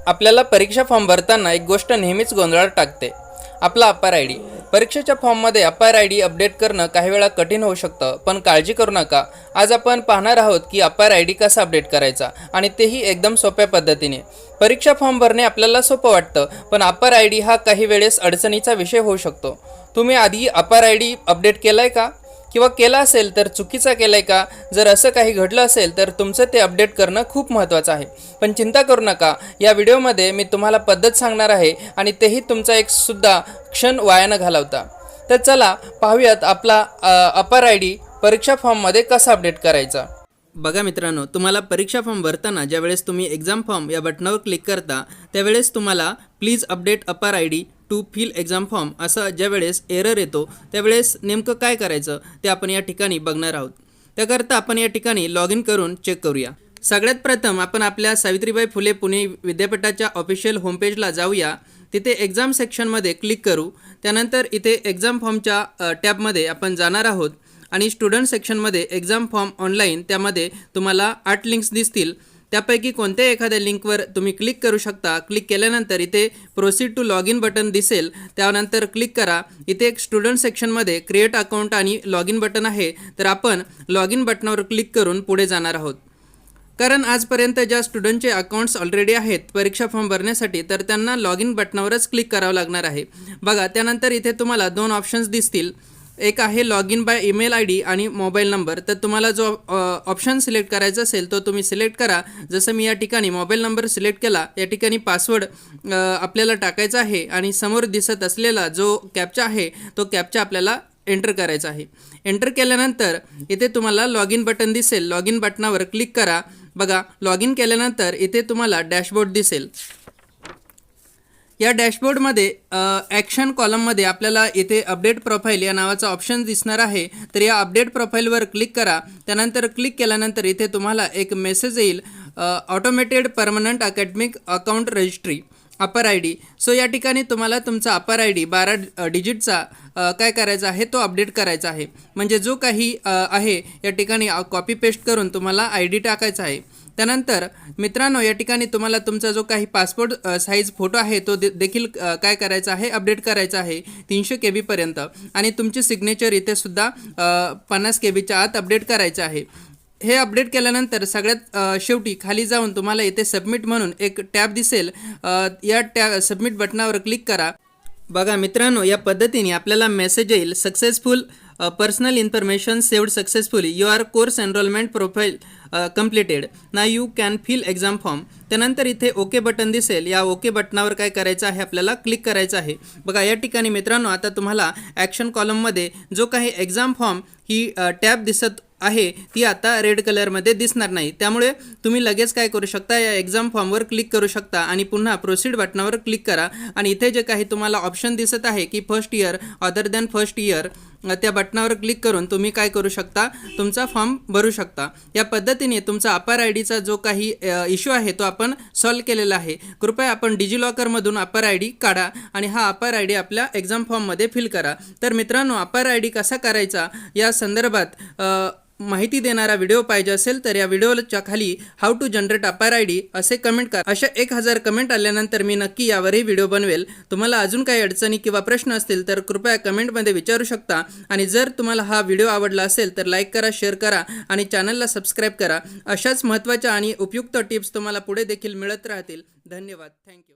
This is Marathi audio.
आपल्याला परीक्षा फॉर्म भरताना एक गोष्ट नेहमीच गोंधळात टाकते, आपला अपार आय डी. परीक्षेच्या फॉर्ममध्ये अपार आय डी अपडेट करणं काही वेळा कठीण होऊ शकतं, पण काळजी करू नका. आज आपण पाहणार आहोत की अपार आय डी कसा अपडेट करायचा, आणि तेही एकदम सोप्या पद्धतीने. परीक्षा फॉर्म भरणे आपल्याला सोपं वाटतं, पण अपार आय डी हा काही वेळेस अडचणीचा विषय होऊ शकतो. तुम्ही आधी अपार आय डी अपडेट केला आहे का? किंवा केला असेल तर चुकीचा केला आहे का? जर असं काही घडलं असेल तर तुमचं ते अपडेट करणं खूप महत्त्वाचं आहे. पण चिंता करू नका, या व्हिडिओमध्ये मी तुम्हाला पद्धत सांगणार आहे, आणि तेही तुमचा एक सुद्धा क्षण वाया न घालवता. तर चला पाहूयात आपला अपार आय डी परीक्षा फॉर्ममध्ये कसा अपडेट करायचा. बघा मित्रांनो, तुम्हाला परीक्षा फॉर्म भरताना ज्यावेळेस तुम्ही एक्झाम फॉर्म या बटनावर क्लिक करता, त्यावेळेस तुम्हाला please update Apaar I D to fill exam form असं ज्यावेळेस एरर येतो, त्यावेळेस नेमकं काय करायचं ते आपण या ठिकाणी बघणार आहोत. त्याकरता आपण या ठिकाणी लॉग इन करून चेक करूया. सगळ्यात प्रथम आपण आपल्या सावित्रीबाई फुले पुणे विद्यापीठाच्या ऑफिशियल होमपेजला जाऊया. तिथे एक्झाम सेक्शनमध्ये क्लिक करू. त्यानंतर इथे एक्झाम फॉर्मच्या टॅबमध्ये आपण जाणार आहोत, आणि स्टुडंट सेक्शनमध्ये एक्झाम फॉर्म ऑनलाईन त्यामध्ये तुम्हाला 8 लिंक्स दिसतील. त्यापैकी कोणत्याही एखाद्या लिंकवर तुम्ही क्लिक करू शकता. क्लिक केल्यानंतर इथे proceed to log in button दिसेल, त्यानंतर क्लिक करा. इथे एक स्टुडंट सेक्शनमध्ये क्रिएट अकाउंट आणि लॉग इन बटन आहे, तर आपण लॉग इन बटनावर क्लिक करून पुढे जाणार आहोत. कारण आजपर्यंत ज्या स्टुडंटचे अकाउंट्स ऑलरेडी आहेत परीक्षा फॉर्म भरण्यासाठी, तर त्यांना लॉग इन बटनावरच क्लिक करावं लागणार आहे. बघा, त्यानंतर इथे तुम्हाला 2 ऑप्शन्स दिसतील. एक आहे log in by email I D आणि मोबाईल नंबर. तर तुम्हाला जो ऑप्शन सिलेक्ट करायचा असेल तो तुम्ही सिलेक्ट करा. जसं मी या ठिकाणी मोबाईल नंबर सिलेक्ट केला. या ठिकाणी पासवर्ड आपल्याला टाकायचा आहे, आणि समोर दिसत असलेला जो कॅप्चा आहे तो कॅप्चा आपल्याला एंटर करायचा आहे. एंटर केल्यानंतर इथे तुम्हाला लॉग इन बटन दिसेल. लॉग इन बटनावर क्लिक करा. बघा, लॉग इन केल्यानंतर इथे तुम्हाला डॅशबोर्ड दिसेल. या डॅशबोर्डमध्ये ॲक्शन कॉलममध्ये आपल्याला इथे अपडेट प्रोफाईल या नावाचा ऑप्शन दिसणार आहे. तर या अपडेट प्रोफाईलवर क्लिक करा. त्यानंतर क्लिक केल्यानंतर इथे तुम्हाला एक मेसेज येईल, automated permanent academic account registry अपार आय डी. सो या ठिकाणी तुम्हाला तुमचा अपार आय डी 12 डिजिटचा काय करायचा आहे तो अपडेट करायचा आहे. म्हणजे जो काही आहे या ठिकाणी कॉपी पेस्ट करून तुम्हाला आय डी टाकायचा आहे. त्यानंतर मित्रांनो, या ठिकाणी तुम्हाला तुमचा जो काही पासपोर्ट साईज फोटो आहे तो देखील काय करायचा आहे, अपडेट करायचा आहे 300 KB पर्यंत. आणि तुमची सिग्नेचर इथे सुद्धा 50 KBच्या आत अपडेट करायचं आहे. हे अपडेट केल्यानंतर सगळ्यात शेवटी खाली जाऊन तुम्हाला इथे सबमिट म्हणून एक टॅब दिसेल. या सबमिट बटनावर क्लिक करा. बघा मित्रांनो, या पद्धतीने आपल्याला मेसेज येईल, successful personal information saved successfully, your course enrollment profile completed, now you can fill exam form. त्यानंतर इथे ओके बटन दिसेल. या ओके बटनावर काय करायचं आहे, आपल्याला क्लिक करायचं आहे. बघा, या ठिकाणी मित्रांनो आता तुम्हाला ॲक्शन कॉलममध्ये जो काही एक्झाम फॉर्म ही टॅब दिसत आहे ती आता रेड कलरमध्ये दिसणार नाही. त्यामुळे तुम्ही लगेच काय करू शकता, या एक्झाम फॉर्मवर क्लिक करू शकता आणि पुन्हा प्रोसीड बटनावर क्लिक करा. आणि इथे जे काही तुम्हाला ऑप्शन दिसत आहे की first year other than first year, त्या बटनावर क्लिक करून तुम्ही काय करू शकता, तुमचा फॉर्म भरू शकता. या पद्धतीने तुमचा अपार आय डीचा जो काही इश्यू आहे तो आपण सॉल्व केलेला आहे. कृपया आपण डिजिलॉकरमधून अपार आय डी काढा आणि हा अपार आय डी आपल्या एक्झाम फॉर्ममध्ये फिल करा. तर मित्रांनो, अपार आय डी कसा करायचा या संदर्भात माहिती देणारा व्हिडिओ पाहिजे असेल तर या व्हिडिओच्या खाली हाऊ टू जनरेट अपार आय डी असे कमेंट करा. अशा 1000 कमेंट आल्यानंतर मी नक्की यावरही व्हिडिओ बनवेल. तुम्हाला अजून काही अडचणी किंवा प्रश्न असतील तर कृपया कमेंटमध्ये विचारू शकता. आणि जर तुम्हाला हा व्हिडिओ आवडला असेल तर लाईक करा, शेअर करा आणि चॅनलला सबस्क्राईब करा. अशाच महत्त्वाच्या आणि उपयुक्त टिप्स तुम्हाला पुढे देखील मिळत राहतील. धन्यवाद. थँक्यू.